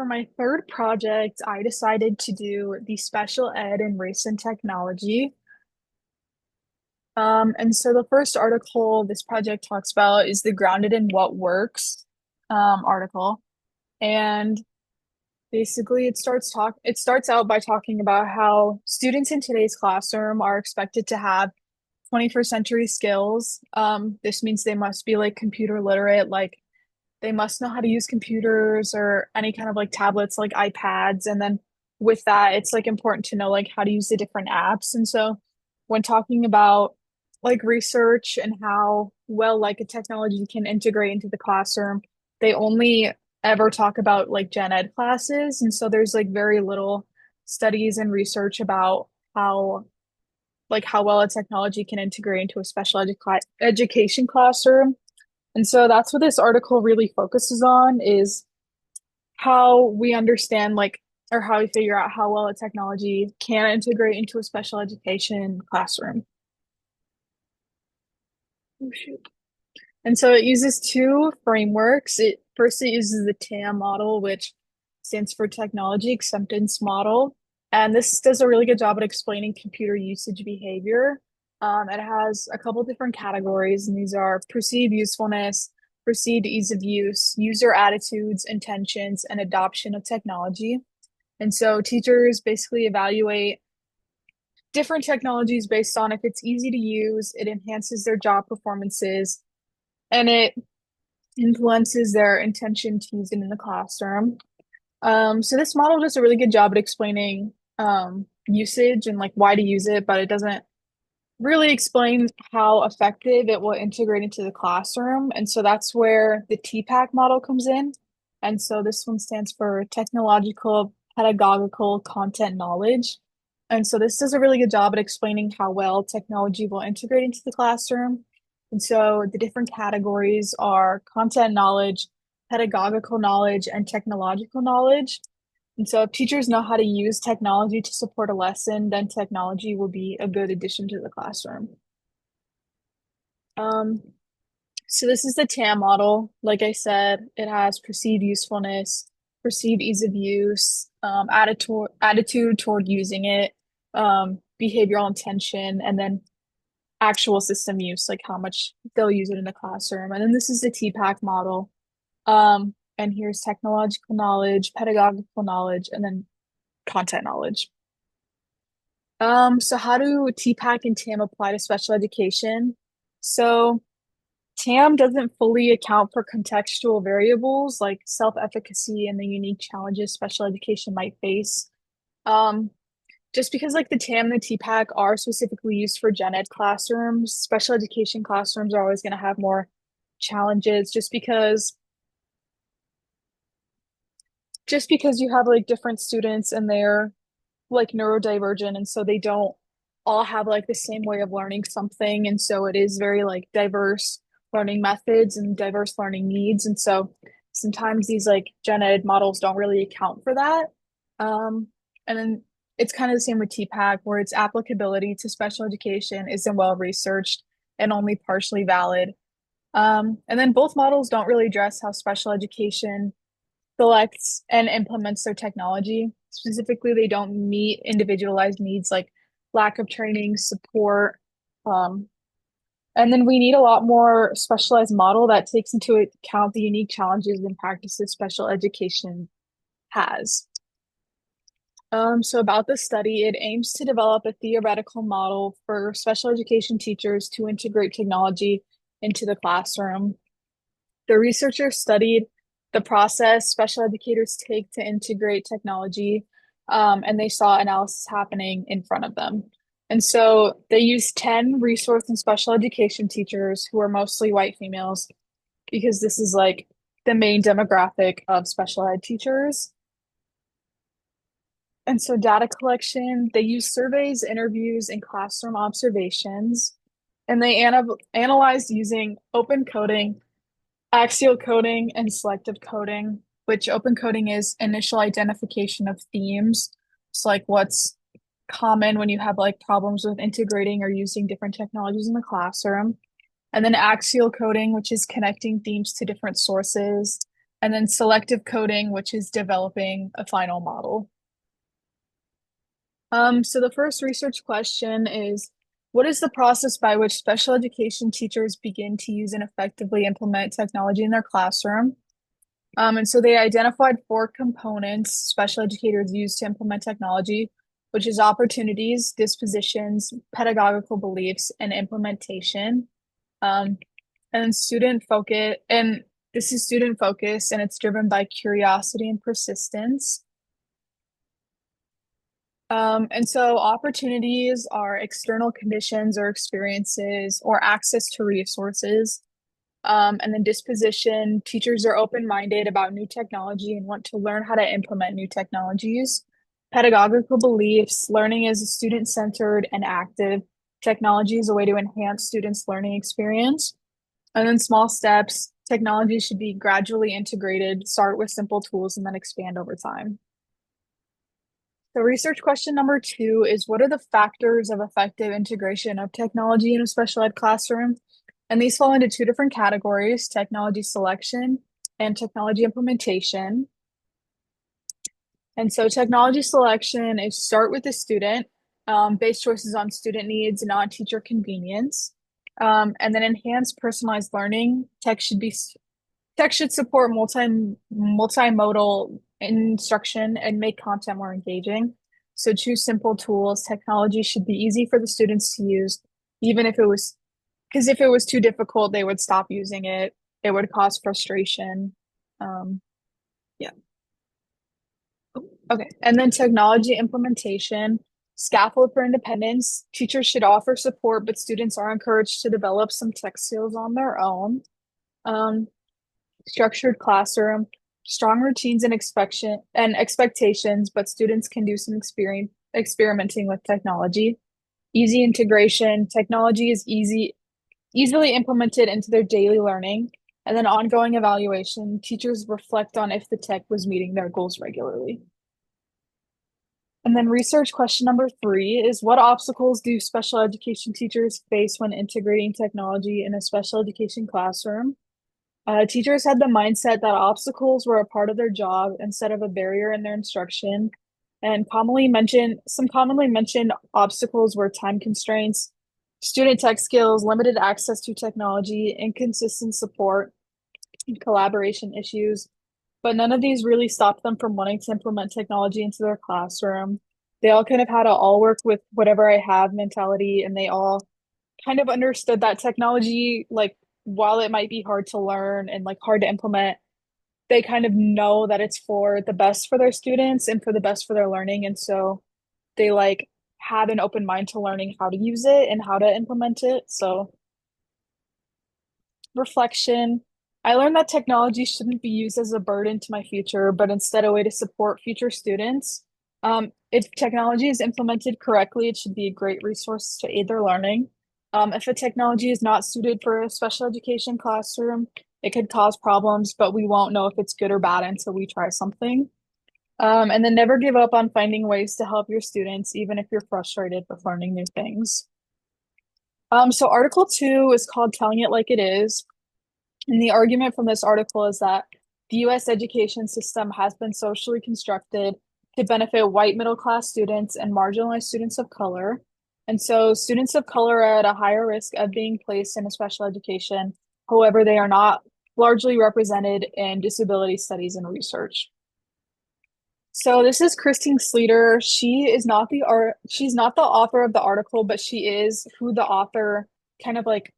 for my third project, I decided to do the special ed in race and technology. And so the first article this project talks about is the Grounded in What Works article. And basically it starts out by talking about how students in today's classroom are expected to have 21st century skills. This means they must be like computer literate, like they must know how to use computers or any kind of like tablets like iPads. And then with that, it's like important to know like how to use the different apps. And so when talking about like research and how well like a technology can integrate into the classroom, they only ever talk about like gen ed classes. And so there's like very little studies and research about how well a technology can integrate into a education classroom. And so that's what this article really focuses on is how we understand like or how we figure out how well a technology can integrate into a special education classroom. Oh, shoot. And so it uses two frameworks. It uses the TAM model, which stands for Technology Acceptance Model. And this does a really good job at explaining computer usage behavior. It has a couple different categories, and these are perceived usefulness, perceived ease of use, user attitudes, intentions, and adoption of technology. And so teachers basically evaluate different technologies based on if it's easy to use, it enhances their job performances, and it influences their intention to use it in the classroom. So this model does a really good job at explaining usage and like why to use it, but it doesn't really explain how effective it will integrate into the classroom. And so that's where the TPAC model comes in. And so this one stands for Technological Pedagogical Content Knowledge. And so this does a really good job at explaining how well technology will integrate into the classroom. And so the different categories are content knowledge, pedagogical knowledge, and technological knowledge. And so if teachers know how to use technology to support a lesson, then technology will be a good addition to the classroom. Um, so this is the TAM model. Like I said, it has perceived usefulness, perceived ease of use, attitude toward using it, behavioral intention, and then actual system use, like how much they'll use it in the classroom. And then this is the TPAC model. And here's technological knowledge, pedagogical knowledge, and then content knowledge. So how do TPAC and TAM apply to special education? So TAM doesn't fully account for contextual variables like self-efficacy and the unique challenges special education might face. Um, just because like the TAM and the TPAC are specifically used for gen ed classrooms, special education classrooms are always going to have more challenges just because you have like different students and they're like neurodivergent and so they don't all have like the same way of learning something, and so it is very like diverse learning methods and diverse learning needs, and so sometimes these like gen ed models don't really account for that. And then it's kind of the same with TPAC where its applicability to special education isn't well researched and only partially valid. And then both models don't really address how special education selects and implements their technology. Specifically, they don't meet individualized needs like lack of training, support. Um, and then we need a lot more specialized model that takes into account the unique challenges and practices special education has. So about the study, it aims to develop a theoretical model for special education teachers to integrate technology into the classroom. The researchers studied the process special educators take to integrate technology, and they saw analysis happening in front of them. And so they used 10 resource and special education teachers who are mostly white females because this is like the main demographic of special ed teachers. And so data collection, they use surveys, interviews, and classroom observations, and they analyzed using open coding, axial coding, and selective coding, which open coding is initial identification of themes. It's like what's common when you have like problems with integrating or using different technologies in the classroom. And then axial coding, which is connecting themes to different sources. and then selective coding, which is developing a final model. So the first research question is, what is the process by which special education teachers begin to use and effectively implement technology in their classroom? And so they identified four components special educators use to implement technology, which is opportunities, dispositions, pedagogical beliefs, and implementation. Um, and student focus, and this is student focus, and it's driven by curiosity and persistence. And so opportunities are external conditions or experiences or access to resources. And then disposition, teachers are open-minded about new technology and want to learn how to implement new technologies. Pedagogical beliefs, learning is student-centered and active. Technology is a way to enhance students' learning experience. And then small steps, technology should be gradually integrated, start with simple tools, and then expand over time. So research question number 2 is, what are the factors of effective integration of technology in a special ed classroom? And these fall into two different categories, technology selection and technology implementation. And so technology selection is start with the student, base choices on student needs, not teacher convenience. And then enhance personalized learning. Tech should support multimodal instruction and make content more engaging. So choose simple tools. Technology should be easy for the students to use, even if it was, because if it was too difficult, they would stop using it. It would cause frustration. Yeah. Okay. And then technology implementation, scaffold for independence. Teachers should offer support, but students are encouraged to develop some tech skills on their own. Um, Structured classroom, strong routines and expectations, but students can do some experimenting with technology. Easy integration, technology is easily implemented into their daily learning. And then ongoing evaluation, teachers reflect on if the tech was meeting their goals regularly. And then research question number 3 is, what obstacles do special education teachers face when integrating technology in a special education classroom? Teachers had the mindset that obstacles were a part of their job instead of a barrier in their instruction. And some commonly mentioned obstacles were time constraints, student tech skills, limited access to technology, inconsistent support, and collaboration issues. But none of these really stopped them from wanting to implement technology into their classroom. They all kind of had a all work with whatever I have mentality, and they all kind of understood that technology, like while it might be hard to learn and like hard to implement, they kind of know that it's for the best for their students and for the best for their learning. And so they like had an open mind to learning how to use it and how to implement it. So reflection. I learned that technology shouldn't be used as a burden to my future, but instead a way to support future students. If technology is implemented correctly, it should be a great resource to aid their learning. If a technology is not suited for a special education classroom, it could cause problems, but we won't know if it's good or bad until we try something. And then never give up on finding ways to help your students, even if you're frustrated with learning new things. So Article 2 is called Telling It Like It Is. And the argument from this article is that the US education system has been socially constructed to benefit white middle class students and marginalized students of color. And so students of color are at a higher risk of being placed in a special education. However, they are not largely represented in disability studies and research. So this is Christine Sleeter. She's not the author of the article, but she is who the author kind of like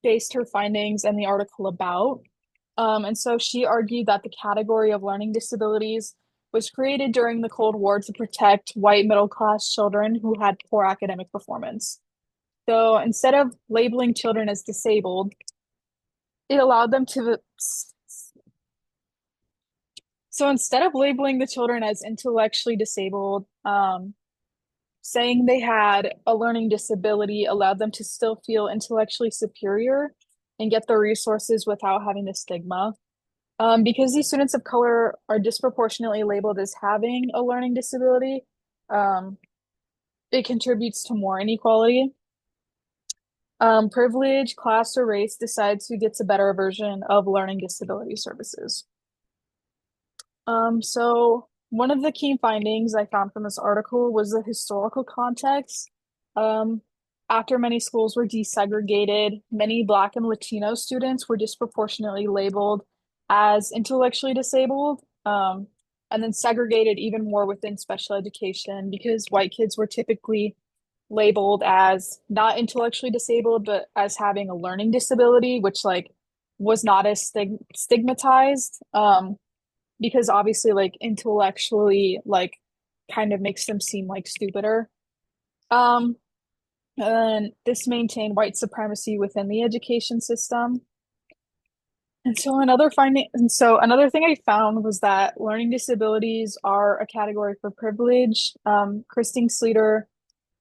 based her findings and the article about. And so she argued that the category of learning disabilities was created during the Cold War to protect white middle class children who had poor academic performance. So instead of labeling children as disabled, it allowed them to. So instead of labeling the children as intellectually disabled, saying they had a learning disability allowed them to still feel intellectually superior and get the resources without having the stigma. Because these students of color are disproportionately labeled as having a learning disability, um, it contributes to more inequality. Privilege, class, or race decides who gets a better version of learning disability services. So one of the key findings I found from this article was the historical context. Um, After many schools were desegregated, many Black and Latino students were disproportionately labeled as intellectually disabled, and then segregated even more within special education because white kids were typically labeled as not intellectually disabled, but as having a learning disability, which like was not as stigmatized. Because obviously like intellectually like kind of makes them seem like stupider. Um, and this maintained white supremacy within the education system. And so another thing I found was that learning disabilities are a category for privilege. Christine Sleeter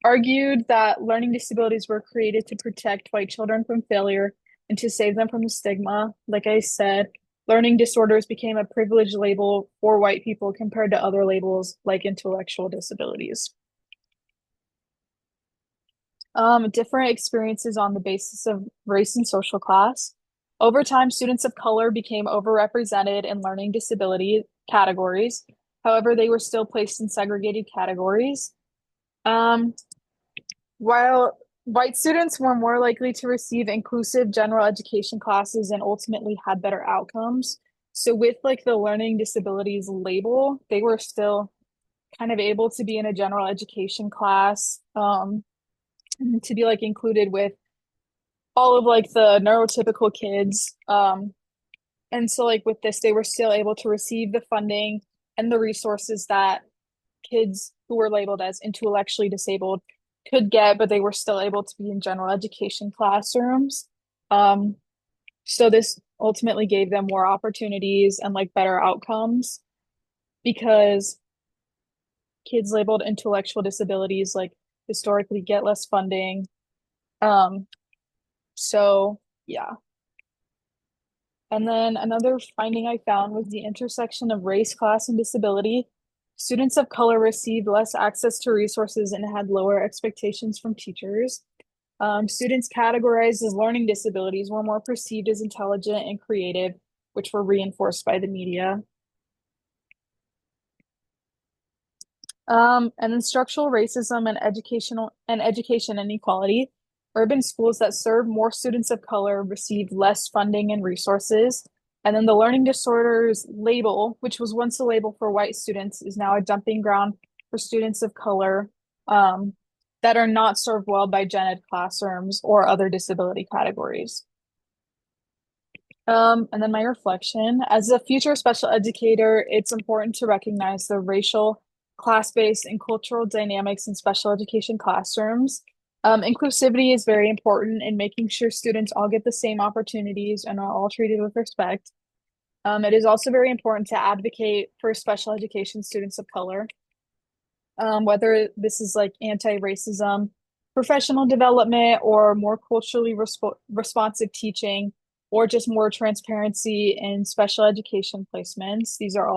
argued that learning disabilities were created to protect white children from failure and to save them from the stigma. Like I said, learning disorders became a privileged label for white people compared to other labels like intellectual disabilities. Different experiences on the basis of race and social class. Over time, students of color became overrepresented in learning disability categories. However, they were still placed in segregated categories. Um, While white students were more likely to receive inclusive general education classes and ultimately had better outcomes. So with like the learning disabilities label, they were still kind of able to be in a general education class, to be like included with all of like the neurotypical kids. And so like with this, they were still able to receive the funding and the resources that kids who were labeled as intellectually disabled could get, but they were still able to be in general education classrooms. Um, so this ultimately gave them more opportunities and like better outcomes because kids labeled intellectual disabilities like historically get less funding. Um, so yeah. And then another finding I found was the intersection of race, class, and disability. Students of color received less access to resources and had lower expectations from teachers. Students categorized as learning disabilities were more perceived as intelligent and creative, which were reinforced by the media. And then structural racism and education inequality. Urban schools that serve more students of color received less funding and resources. And then the learning disorders label, which was once a label for white students, is now a dumping ground for students of color that are not served well by gen ed classrooms or other disability categories. And then my reflection, as a future special educator, it's important to recognize the racial, class-based, and cultural dynamics in special education classrooms. Inclusivity is very important in making sure students all get the same opportunities and are all treated with respect. It is also very important to advocate for special education students of color, whether this is like anti-racism, professional development, or more culturally responsive teaching, or just more transparency in special education placements. These are all